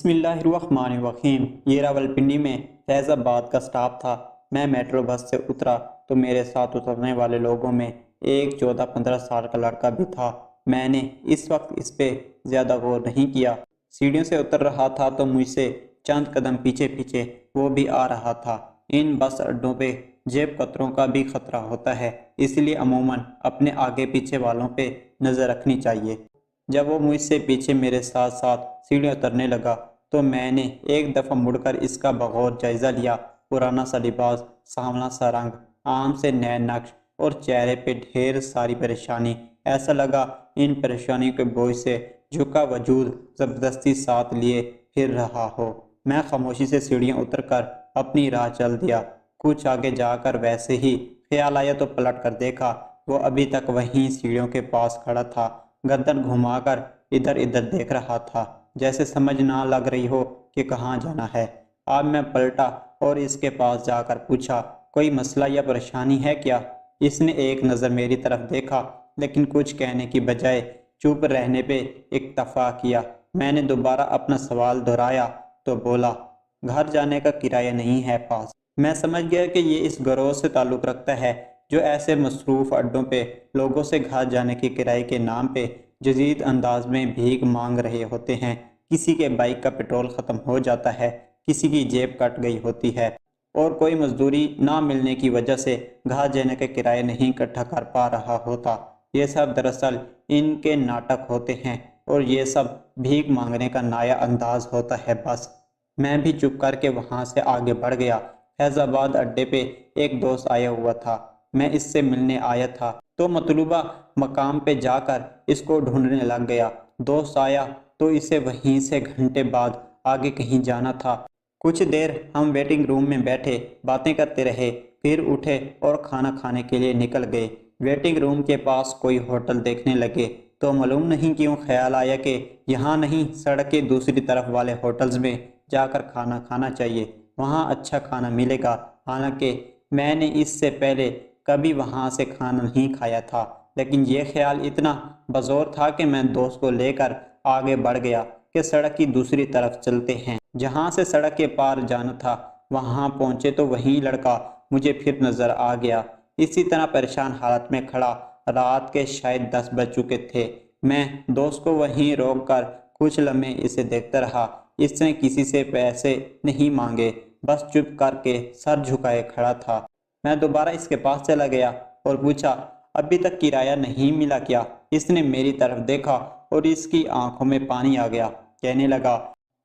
بسم اللہ الرحمن الرحیم۔ یہ راولپنڈی میں فیض آباد کا سٹاپ تھا۔ میں میٹرو بس سے اترا تو میرے ساتھ اترنے والے لوگوں میں ایک 14-15 سال کا لڑکا بھی تھا۔ میں نے اس وقت اس پہ زیادہ غور نہیں کیا۔ سیڑھیوں سے اتر رہا تھا تو مجھ سے چند قدم پیچھے پیچھے وہ بھی آ رہا تھا۔ ان بس اڈوں پہ جیب کتروں کا بھی خطرہ ہوتا ہے، اس لیے عموماً اپنے آگے پیچھے والوں پہ نظر رکھنی چاہیے۔ جب وہ مجھ سے پیچھے میرے ساتھ ساتھ سیڑھیاں اترنے لگا تو میں نے ایک دفعہ مڑ کر اس کا بغور جائزہ لیا۔ پرانا سا لباس، سانولا سا رنگ، آنکھ سے نئے نقش اور چہرے پہ ڈھیر ساری پریشانی۔ ایسا لگا ان پریشانیوں کے بوجھ سے جھکا وجود زبردستی ساتھ لیے پھر رہا ہو۔ میں خاموشی سے سیڑھیاں اتر کر اپنی راہ چل دیا۔ کچھ آگے جا کر ویسے ہی خیال آیا تو پلٹ کر دیکھا، وہ ابھی تک وہیں سیڑھیوں کے پاس کھڑا تھا، گردن گھما کر ادھر ادھر دیکھ رہا تھا، جیسے سمجھ نہ لگ رہی ہو کہ کہاں جانا ہے۔ اب میں پلٹا اور اس کے پاس جا کر پوچھا، کوئی مسئلہ یا پریشانی ہے کیا؟ اس نے ایک نظر میری طرف دیکھا لیکن کچھ کہنے کی بجائے چپ رہنے پہ اکتفا کیا۔ میں نے دوبارہ اپنا سوال دہرایا تو بولا، گھر جانے کا کرایہ نہیں ہے پاس۔ میں سمجھ گیا کہ یہ اس گروہ سے تعلق رکھتا ہے جو ایسے مصروف اڈوں پہ لوگوں سے گھر جانے کے کرائے کے نام پہ جدید انداز میں بھیک مانگ رہے ہوتے ہیں۔ کسی کے بائک کا پیٹرول ختم ہو جاتا ہے، کسی کی جیب کٹ گئی ہوتی ہے اور کوئی مزدوری نہ ملنے کی وجہ سے گھر جانے کا کرایہ نہیں اکٹھا کر پا رہا ہوتا۔ یہ سب دراصل ان کے ناٹک ہوتے ہیں اور یہ سب بھیک مانگنے کا نیا انداز ہوتا ہے بس۔ میں بھی چپ کر کے وہاں سے آگے بڑھ گیا۔ فیض آباد اڈے پہ ایک دوست آیا ہوا تھا، میں اس سے ملنے آیا تھا تو مطلوبہ مقام پہ جا کر اس کو ڈھونڈنے لگ گیا۔ دوست آیا تو اسے وہیں سے گھنٹے بعد آگے کہیں جانا تھا۔ کچھ دیر ہم ویٹنگ روم میں بیٹھے باتیں کرتے رہے، پھر اٹھے اور کھانا کھانے کے لیے نکل گئے۔ ویٹنگ روم کے پاس کوئی ہوٹل دیکھنے لگے تو معلوم نہیں کیوں خیال آیا کہ یہاں نہیں، سڑک کے دوسری طرف والے ہوٹلز میں جا کر کھانا کھانا چاہیے، وہاں اچھا کھانا ملے گا۔ حالانکہ میں نے اس سے پہلے کبھی وہاں سے کھانا نہیں کھایا تھا، لیکن یہ خیال اتنا بزور تھا کہ میں دوست کو لے کر آگے بڑھ گیا کہ سڑک کی دوسری طرف چلتے ہیں۔ جہاں سے سڑک کے پار جانا تھا وہاں پہنچے تو وہی لڑکا مجھے پھر نظر آ گیا، اسی طرح پریشان حالت میں کھڑا۔ رات کے شاید 10 بج چکے تھے۔ میں دوست کو وہیں روک کر کچھ لمحے اسے دیکھتا رہا۔ اس نے کسی سے پیسے نہیں مانگے، بس چپ کر کے سر جھکائے کھڑا تھا۔ میں دوبارہ اس کے پاس چلا گیا اور پوچھا، ابھی تک کرایہ نہیں ملا کیا؟ اس نے میری طرف دیکھا اور اس کی آنکھوں میں پانی آ گیا۔ کہنے لگا،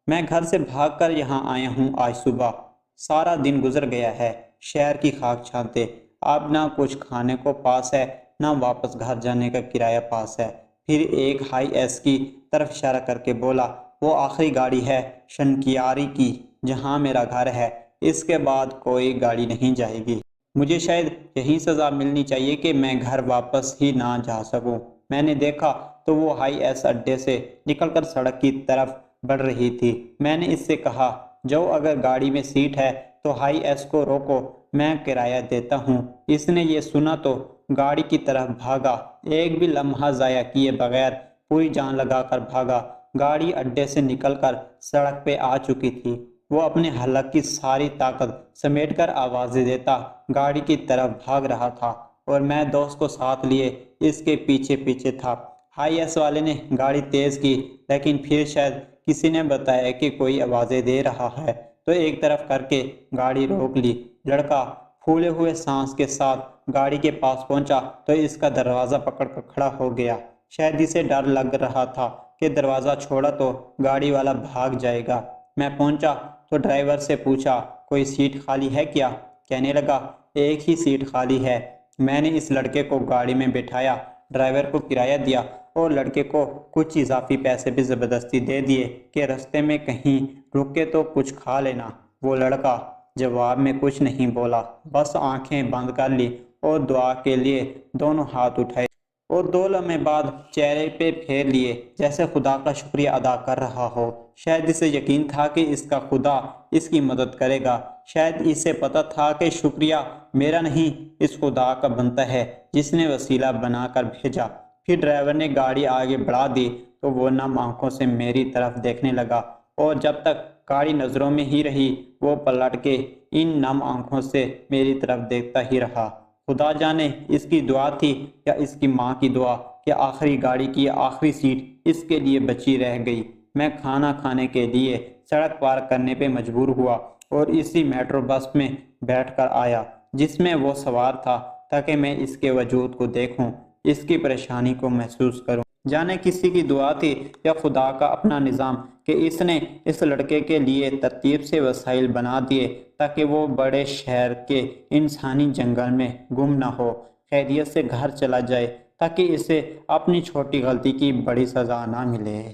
میں گھر سے بھاگ کر یہاں آیا ہوں آج صبح، سارا دن گزر گیا ہے شہر کی خاک چھانتے، اب نہ کچھ کھانے کو پاس ہے نہ واپس گھر جانے کا کرایہ پاس ہے۔ پھر ایک ہائی ایس کی طرف اشارہ کر کے بولا، وہ آخری گاڑی ہے شنکیاری کی جہاں میرا گھر ہے، اس کے بعد کوئی گاڑی نہیں جائے گی۔ مجھے شاید یہی سزا ملنی چاہیے کہ میں گھر واپس ہی نہ جا سکوں۔ میں نے دیکھا تو وہ ہائی ایس اڈے سے نکل کر سڑک کی طرف بڑھ رہی تھی۔ میں نے اس سے کہا، جو اگر گاڑی میں سیٹ ہے تو ہائی ایس کو روکو، میں کرایہ دیتا ہوں۔ اس نے یہ سنا تو گاڑی کی طرف بھاگا، ایک بھی لمحہ ضائع کیے بغیر پوری جان لگا کر بھاگا۔ گاڑی اڈے سے نکل کر سڑک پہ آ چکی تھی۔ وہ اپنے حلق کی ساری طاقت سمیٹ کر آوازیں دیتا گاڑی کی طرف بھاگ رہا تھا اور میں دوست کو ساتھ لیے اس کے پیچھے پیچھے تھا۔ ہائی ایس والے نے گاڑی تیز کی، لیکن پھر شاید کسی نے بتایا کہ کوئی آوازیں دے رہا ہے تو ایک طرف کر کے گاڑی روک لی۔ لڑکا پھولے ہوئے سانس کے ساتھ گاڑی کے پاس پہنچا تو اس کا دروازہ پکڑ کر کھڑا ہو گیا۔ شاید اسے ڈر لگ رہا تھا کہ دروازہ چھوڑا تو گاڑی والا بھاگ جائے گا۔ میں پہنچا تو ڈرائیور سے پوچھا، کوئی سیٹ خالی ہے کیا؟ کہنے لگا، ایک ہی سیٹ خالی ہے۔ میں نے اس لڑکے کو گاڑی میں بٹھایا، ڈرائیور کو کرایہ دیا اور لڑکے کو کچھ اضافی پیسے بھی زبردستی دے دیے کہ رستے میں کہیں رکے تو کچھ کھا لینا۔ وہ لڑکا جواب میں کچھ نہیں بولا، بس آنکھیں بند کر لی اور دعا کے لیے دونوں ہاتھ اٹھائے اور 2 لمحے بعد چہرے پہ پھیر لیے جیسے خدا کا شکریہ ادا کر رہا ہو۔ شاید اسے یقین تھا کہ اس کا خدا اس کی مدد کرے گا، شاید اسے پتہ تھا کہ شکریہ میرا نہیں اس خدا کا بنتا ہے جس نے وسیلہ بنا کر بھیجا۔ پھر ڈرائیور نے گاڑی آگے بڑھا دی تو وہ نم آنکھوں سے میری طرف دیکھنے لگا اور جب تک گاڑی نظروں میں ہی رہی وہ پلٹ کے ان نم آنکھوں سے میری طرف دیکھتا ہی رہا۔ خدا جانے اس کی دعا تھی یا اس کی ماں کی دعا کہ آخری گاڑی کی آخری سیٹ اس کے لیے بچی رہ گئی۔ میں کھانا کھانے کے لیے سڑک پار کرنے پہ مجبور ہوا اور اسی میٹرو بس میں بیٹھ کر آیا جس میں وہ سوار تھا، تاکہ میں اس کے وجود کو دیکھوں، اس کی پریشانی کو محسوس کروں۔ جانے کسی کی دعا تھی یا خدا کا اپنا نظام کہ اس نے اس لڑکے کے لیے ترتیب سے وسائل بنا دیے تاکہ وہ بڑے شہر کے انسانی جنگل میں گم نہ ہو، خیریت سے گھر چلا جائے، تاکہ اسے اپنی چھوٹی غلطی کی بڑی سزا نہ ملے۔